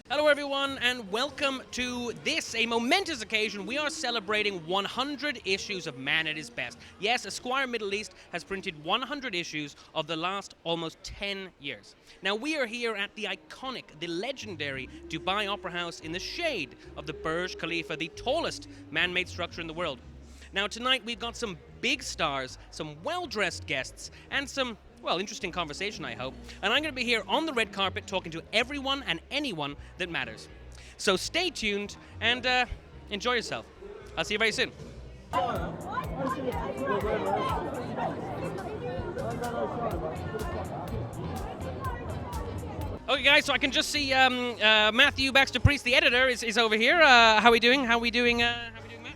Hello everyone and welcome to this, a momentous occasion. We are celebrating 100 issues of Man at His Best. Yes, Esquire Middle East has printed 100 issues of the last almost 10 years. Now we are here at the iconic, the legendary Dubai Opera House in the shade of the Burj Khalifa, the tallest man-made structure in the world. Now tonight we've got some big stars, some well-dressed guests, and some interesting conversation, I hope. And I'm going to be here on the red carpet talking to everyone and anyone that matters. So stay tuned and enjoy yourself. I'll see you very soon. Okay, guys, so I can just see Matthew Baxter-Priest, the editor, is over here. How are we doing? How are we doing, Matt?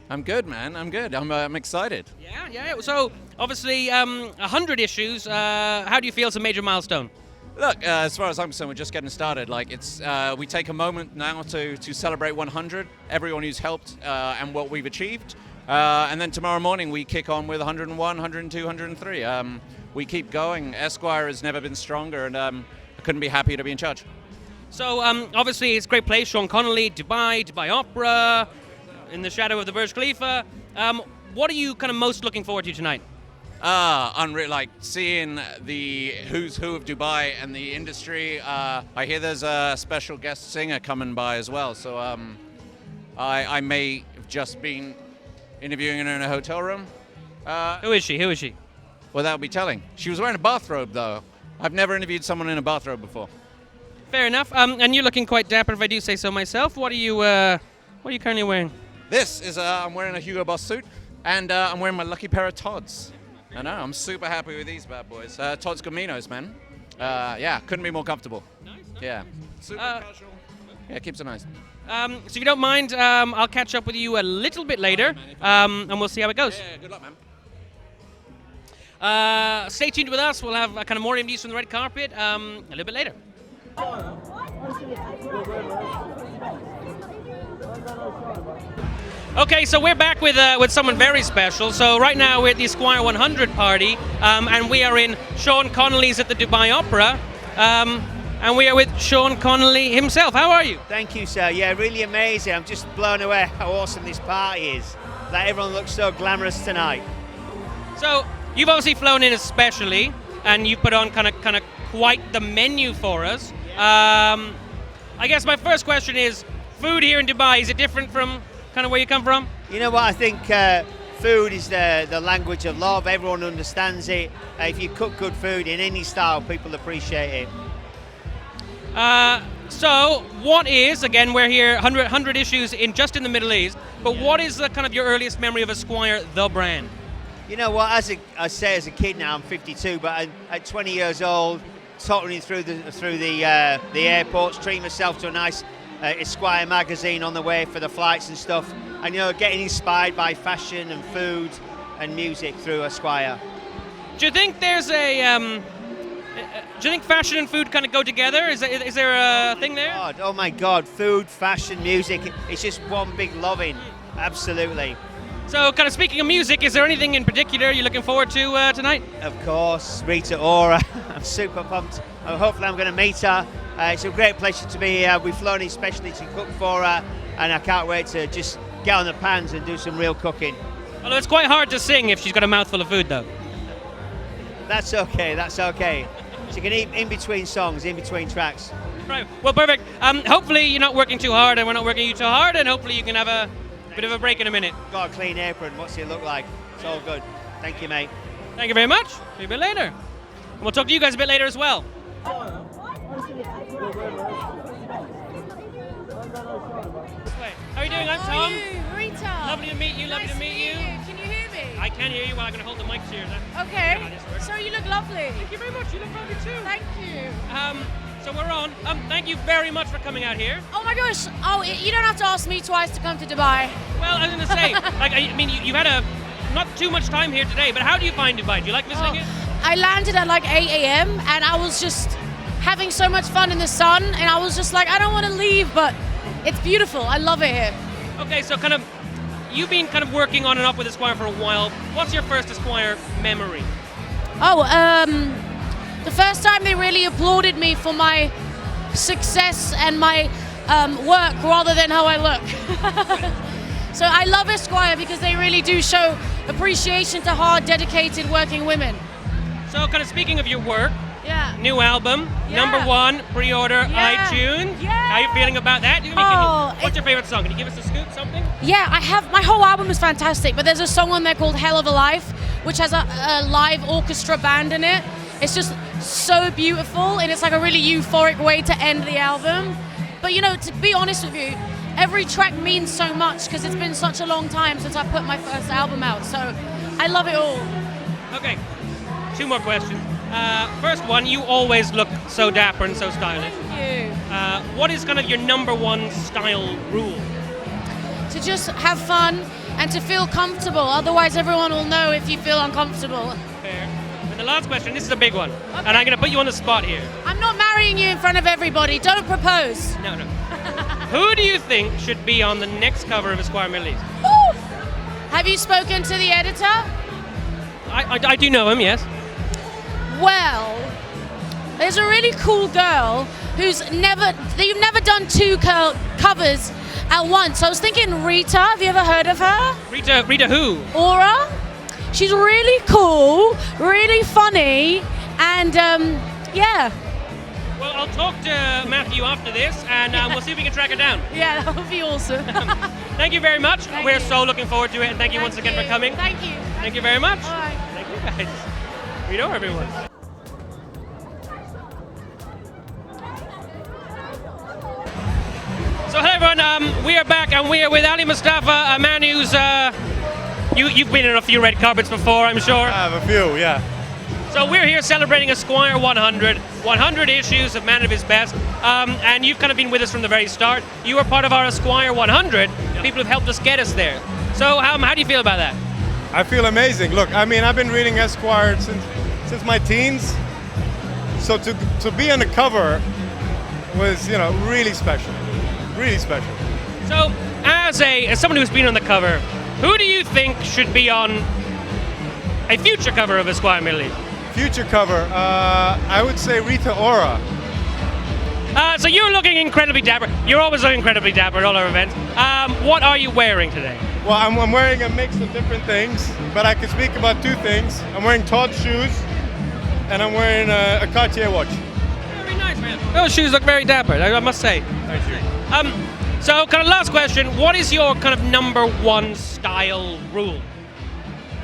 I'm good, man. I'm good. I'm excited. Yeah. So, obviously, 100 issues. How do you feel it's a major milestone? Look, as far as I'm concerned, we're just getting started. Like, it's we take a moment now to celebrate 100, everyone who's helped and what we've achieved. And then tomorrow morning we kick on with 101, 102, 103. We keep going. Esquire has never been stronger, and I couldn't be happier to be in charge. So, obviously, it's a great place. Sean Connolly, Dubai Opera, in the shadow of the Burj Khalifa. What are you kind of most looking forward to tonight? Unreal, like seeing the who's who of Dubai and the industry. I hear there's a special guest singer coming by as well, so I may have just been interviewing her in a hotel room. Who is she? Well, that would be telling. She was wearing a bathrobe, though. I've never interviewed someone in a bathrobe before. Fair enough. And you're looking quite dapper, if I do say so myself. What are you currently wearing? This is, I'm wearing a Hugo Boss suit, and I'm wearing my lucky pair of Todds. I know, I'm super happy with these bad boys. Todds Caminos, man. Yeah, couldn't be more comfortable. Nice. Yeah. Super casual. Yeah, keeps it nice. So if you don't mind, I'll catch up with you a little bit later, and we'll see how it goes. Yeah, good luck, man. Stay tuned with us. We'll have kind of more interviews from the red carpet a little bit later. Okay, so we're back with someone very special. So right now we're at the Esquire 100 party, and we are in Sean Connolly's at the Dubai Opera, and we are with Sean Connolly himself. How are you? Thank you, sir. Yeah, really amazing. I'm just blown away how awesome this party is. That everyone looks so glamorous tonight. So you've obviously flown in especially, and you've put on kind of quite the menu for us. I guess my first question is, food here in Dubai, is it different from kind of where you come from? You know what, I think food is the language of love. Everyone understands it. If you cook good food in any style, people appreciate it. So what is, again, we're here 100 issues just in the Middle East, but what is the kind of your earliest memory of Esquire, the brand? You know what, as a kid now, I'm 52, but at 20 years old, tottering through the airports, treating myself to a nice Esquire magazine on the way for the flights and stuff, and getting inspired by fashion and food and music through Esquire. Do you think there's do you think fashion and food kind of go together? Is there a thing there? Oh my God, food, fashion, music, it's just one big loving, absolutely. So kind of speaking of music, is there anything in particular you're looking forward to tonight? Of course, Rita Ora. I'm super pumped. Hopefully I'm going to meet her. It's a great pleasure to be here. We've flown especially to cook for her, and I can't wait to just get on the pans and do some real cooking. Although it's quite hard to sing if she's got a mouthful of food, though. That's okay. She can eat in between songs, in between tracks. Right, well, perfect. Hopefully you're not working too hard and we're not working you too hard, and hopefully you can have a bit of a break in a minute. Got a clean apron. What's it look like? It's all good. Thank you, mate. Thank you very much. See you a bit later. And we'll talk to you guys a bit later as well. How are you doing? I'm Tom. How are you? Rita. Lovely to meet you. Nice to meet you. Can you hear me? I can hear you while I'm going to hold the mic to you. Okay. So you look lovely. Thank you very much. You look lovely too. Thank you. So we're on. Thank you very much for coming out here. Oh my gosh. Oh, you don't have to ask me twice to come to Dubai. Well, I was going to say, you've had not too much time here today, but how do you find Dubai? Do you like visiting it? I landed at like 8 a.m. and I was just having so much fun in the sun, and I was just like, I don't want to leave, but it's beautiful. I love it here. Okay, so you've been kind of working on and off with Esquire for a while. What's your first Esquire memory? Oh, the first time they really applauded me for my success and my work rather than how I look. So I love Esquire because they really do show appreciation to hard, dedicated working women. So kind of speaking of your work, Yeah. new album, Yeah. #1, pre-order Yeah. iTunes. Yeah. How are you feeling about that? What's your favorite song? Can you give us a scoop, something? Yeah, my whole album is fantastic, but there's a song on there called Hell of a Life, which has a live orchestra band in it. It's just so beautiful, and it's like a really euphoric way to end the album. But you know, to be honest with you, every track means so much because it's been such a long time since I put my first album out, so I love it all. Okay, 2 more questions. First one, you always look so dapper and so stylish. Thank you. What is kind of your #1 style rule? To just have fun and to feel comfortable, otherwise everyone will know if you feel uncomfortable. Fair. And the last question, this is a big one, and I'm going to put you on the spot here. I'm not marrying you in front of everybody, don't propose. No. Who do you think should be on the next cover of Esquire Middle East? Woo! Have you spoken to the editor? I do know him, yes. Well, there's a really cool girl you've never done 2 covers at once. I was thinking Rita, have you ever heard of her? Rita who? Ora. She's really cool, really funny, and yeah. Well, I'll talk to Matthew after this, and we'll see if we can track her down. Yeah, that would be awesome. Thank you very much. We're you. so looking forward to it, and thank you once again for coming. Thank you. Thank you very much. All right. Thank you, guys. Rita Ora, everyone. So hello everyone, we are back and we are with Ali Mustafa, a man who's, you've been in a few red carpets before, I'm sure. I have a few, yeah. So we're here celebrating Esquire 100 issues of Man of His Best, and you've kind of been with us from the very start. You were part of our Esquire 100, people who've helped us get us there. So how do you feel about that? I feel amazing. Look, I mean, I've been reading Esquire since my teens, so to be on the cover was, you know, really special. Really special. So, as someone who's been on the cover, who do you think should be on a future cover of Esquire Middle East? Future cover, I would say Rita Ora. So you're looking incredibly dapper. You're always looking incredibly dapper at all our events. What are you wearing today? Well, I'm wearing a mix of different things, but I can speak about 2 things. I'm wearing Todd's shoes, and I'm wearing a Cartier watch. Very nice, man. Those shoes look very dapper, I must say. Thank you. So kind of last question, what is your kind of #1 style rule?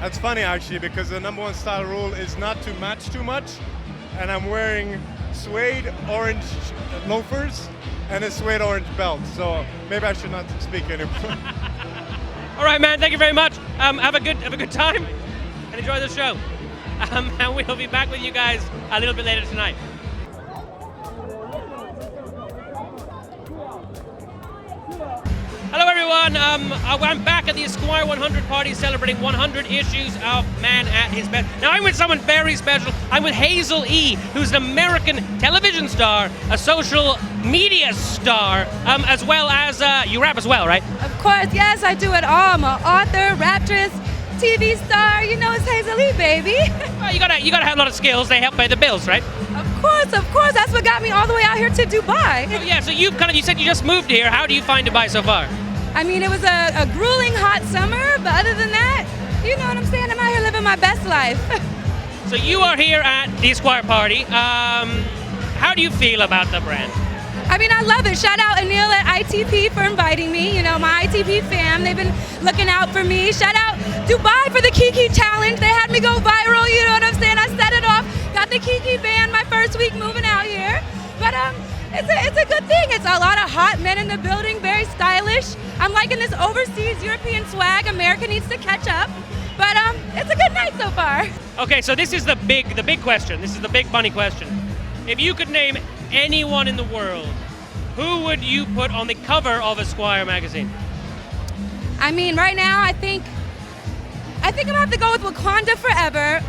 That's funny actually, because the #1 style rule is not to match too much, and I'm wearing suede orange loafers and a suede orange belt, so maybe I should not speak anymore. All right, man, thank you very much. Have a good time and enjoy the show. And we'll be back with you guys a little bit later tonight. Hello everyone, I'm back at the Esquire 100 party celebrating 100 issues of Man at His Best. Now I'm with someone very special. I'm with Hazel-E, who's an American television star, a social media star, as well as, you rap as well, right? Of course, yes, I do it all. I'm an author, raptress, TV star, you know, it's Hazel-E, baby. Well, you gotta have a lot of skills, they help pay the bills, right? Of course, that's what got me all the way out here to Dubai. So, yeah, so you said you just moved here. How do you find Dubai so far? I mean, it was a grueling hot summer, but other than that, you know what I'm saying? I'm out here living my best life. So you are here at the Esquire party. How do you feel about the brand? I mean, I love it. Shout out Anil at ITP for inviting me. You know, my ITP fam, they've been looking out for me. Shout out Dubai for the Kiki Challenge. They had me go viral, you know what I'm saying? I set it off, got the Kiki band my first week moving out here. But it's a good thing. It's a lot of hot men in the building, very stylish. I'm liking this overseas European swag. America needs to catch up. But it's a good night so far. Okay, so this is the big question. This is the big money question. If you could name anyone in the world, who would you put on the cover of Esquire magazine? I mean, right now, I think I'm gonna have to go with Wakanda Forever,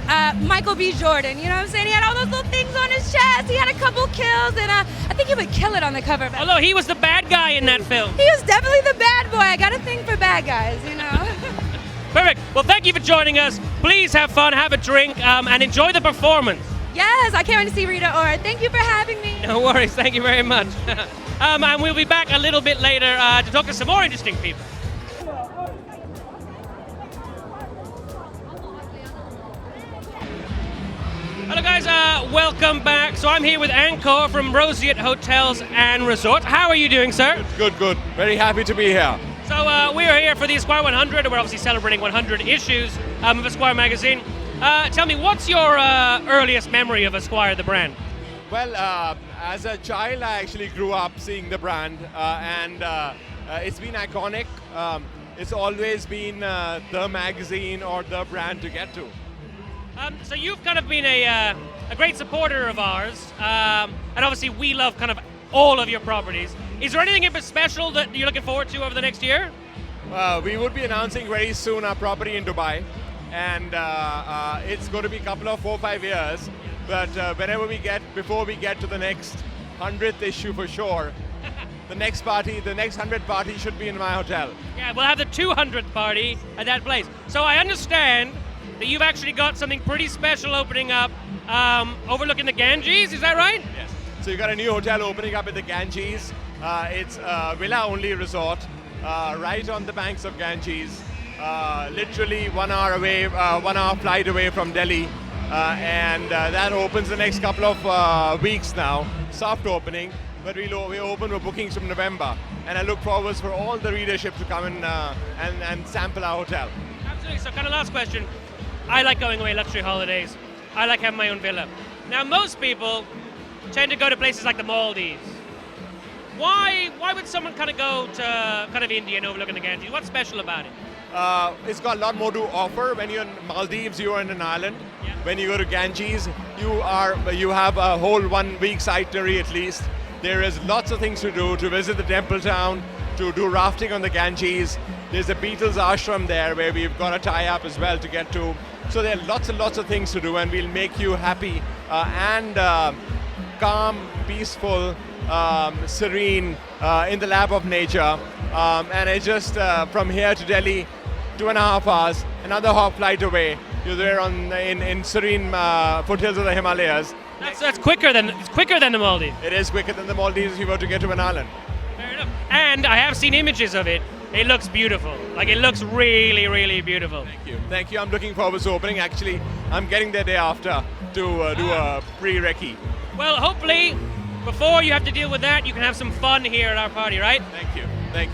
Michael B. Jordan. You know what I'm saying? He had all those little things on his chest. He had a couple kills, and I think he would kill it on the cover. Although he was the bad guy in that film. He was definitely the bad boy. I got a thing for bad guys, you know. Perfect. Well, thank you for joining us. Please have fun, have a drink, and enjoy the performance. Yes, I can't wait to see Rita Ora. Thank you for having me. No worries. Thank you very much. And we'll be back a little bit later to talk to some more interesting people. Hello guys, welcome back. So I'm here with Ankur from Roseate Hotels and Resorts. How are you doing, sir? Good, good. Very happy to be here. So we are here for the Esquire 100, and we're obviously celebrating 100 issues of Esquire magazine. Tell me, what's your earliest memory of Esquire, the brand? Well, as a child, I actually grew up seeing the brand, and it's been iconic. It's always been the magazine or the brand to get to. So you've kind of been a great supporter of ours, and obviously we love kind of all of your properties. Is there anything special that you're looking forward to over the next year? We would be announcing very soon our property in Dubai, and it's going to be a couple of 4 or 5 years. But before we get to the next 100th issue for sure, the next 100th party should be in my hotel. Yeah, we'll have the 200th party at that place. So I understand that you've actually got something pretty special opening up overlooking the Ganges, is that right? Yes. So you got a new hotel opening up at the Ganges. It's a villa-only resort right on the banks of Ganges, literally 1 hour away, 1 hour flight away from Delhi. And that opens the next couple of weeks now, soft opening, but we open with bookings from November. And I look forward for all the readership to come in and sample our hotel. Absolutely. So kind of last question. I like going away luxury holidays. I like having my own villa. Now most people tend to go to places like the Maldives. Why would someone kind of go to kind of India and overlooking the Ganges? What's special about it? It's got a lot more to offer. When you're in Maldives, you are in an island. Yeah. When you go to Ganges, you have a whole 1 week's itinerary at least. There is lots of things to do, to visit the temple town, to do rafting on the Ganges. There's a Beatles ashram there where we've got a tie-up as well to get to. So there are lots and lots of things to do, and we'll make you happy and calm, peaceful, serene in the lap of nature. And it's just from here to Delhi, 2.5 hours, another hop flight away. You're there in serene foothills of the Himalayas. That's quicker than the Maldives. It is quicker than the Maldives if you were to get to an island. Fair enough. And I have seen images of it. It looks beautiful. Like, it looks really, really beautiful. Thank you. I'm looking forward to opening. Actually, I'm getting there day after to do a pre-recce. Well, hopefully, before you have to deal with that, you can have some fun here at our party, right? Thank you.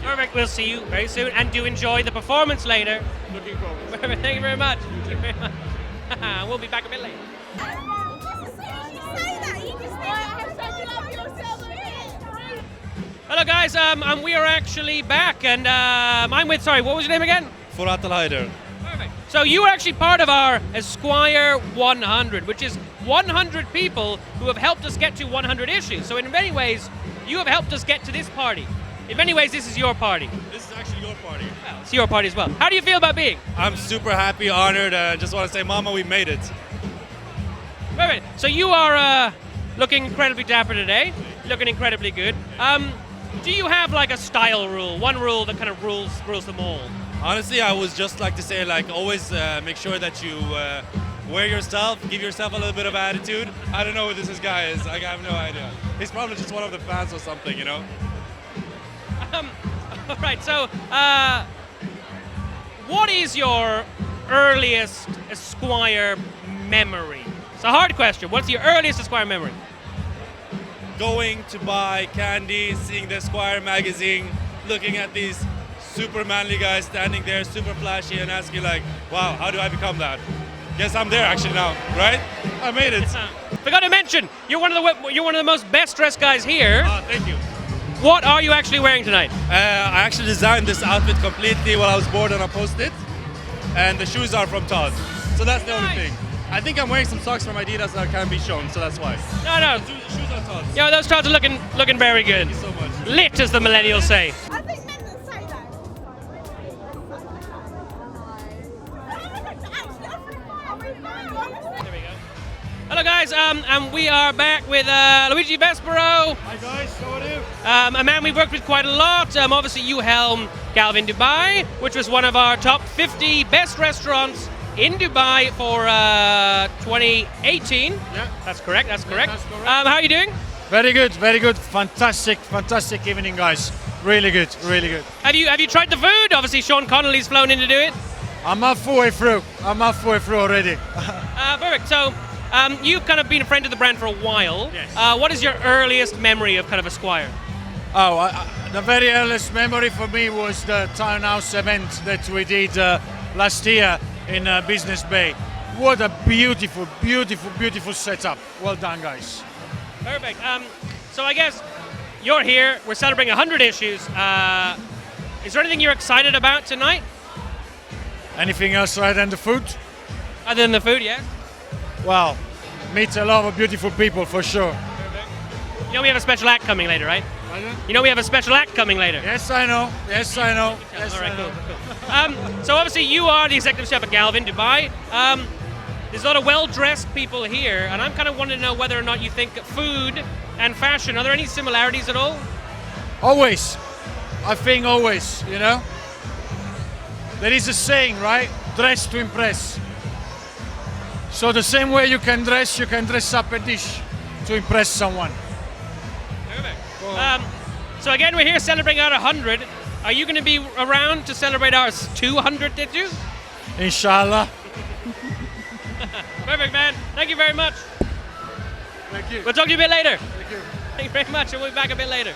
Perfect. We'll see you very soon, and do enjoy the performance later. Looking forward. Perfect. Thank you very much. We'll be back a bit later. Hello guys, and we are actually back, and I'm with, sorry, what was your name again? Forat Haider. Perfect. So you are actually part of our Esquire 100, which is 100 people who have helped us get to 100 issues. So in many ways, you have helped us get to this party. In many ways, this is your party. This is actually your party. Well, it's your party as well. How do you feel about being? I'm super happy, honored, and just want to say, Mama, we made it. Perfect. So you are looking incredibly dapper today, looking incredibly good. Do you have like a style rule, one rule that kind of rules them all? Honestly, I would just like to say, like, always make sure that you wear yourself, give yourself a little bit of attitude. I don't know who this guy is. I have no idea. He's probably just one of the fans or something, you know? All right, so what is your earliest Esquire memory? It's a hard question. What's your earliest Esquire memory? Going to buy candy, seeing the Esquire magazine, looking at these super manly guys standing there, super flashy, and asking like, wow, how do I become that? Guess I'm there actually now, right? I made it. Forgot to mention, you're one of the most best dressed guys here. Thank you. What are you actually wearing tonight? I actually designed this outfit completely while I was bored on a Post-it, and the shoes are from Todd. So that's the only thing. I think I'm wearing some socks from Adidas that can't be shown, so that's why. No. The shoes are Todd's. Yeah, those Todds are looking very good. Thank you so much. Lit, as the millennials say. I think men that say that. There we go. Hello guys, and we are back with Luigi Vespero. Hi guys, how are you? A man we've worked with quite a lot. Obviously you helm Galvin Dubai, which was one of our top 50 best restaurants in Dubai for 2018. Yeah. That's correct. That's correct. How are you doing? Very good, very good. Fantastic evening, guys. Really good, really good. Have you tried the food? Obviously, Sean Connolly's flown in to do it. I'm halfway through. Already. Perfect. So, you've kind of been a friend of the brand for a while. Yes. What is your earliest memory of kind of Esquire? The very earliest memory for me was the townhouse event that we did last year in Business Bay. What a beautiful setup. Well done, guys. Perfect. So I guess you're here. We're celebrating 100 issues. Is there anything you're excited about tonight? Anything else other than the food? Other than the food, yeah. Well, meet a lot of beautiful people for sure. You know we have a special act coming later, right? You know we have a special act coming later. Yes, I know. All right, cool. So obviously you are the executive chef at Galvin, Dubai. There's a lot of well-dressed people here, and I'm kind of wanting to know whether or not you think food and fashion, are there any similarities at all? Always. I think always, you know. There is a saying, right? Dress to impress. So the same way you can dress up a dish to impress someone. Perfect. So again, we're here celebrating our 100. Are you going to be around to celebrate our 200, did you? Inshallah. Perfect, man. Thank you very much. Thank you. We'll talk to you a bit later. Thank you. Thank you very much, and we'll be back a bit later.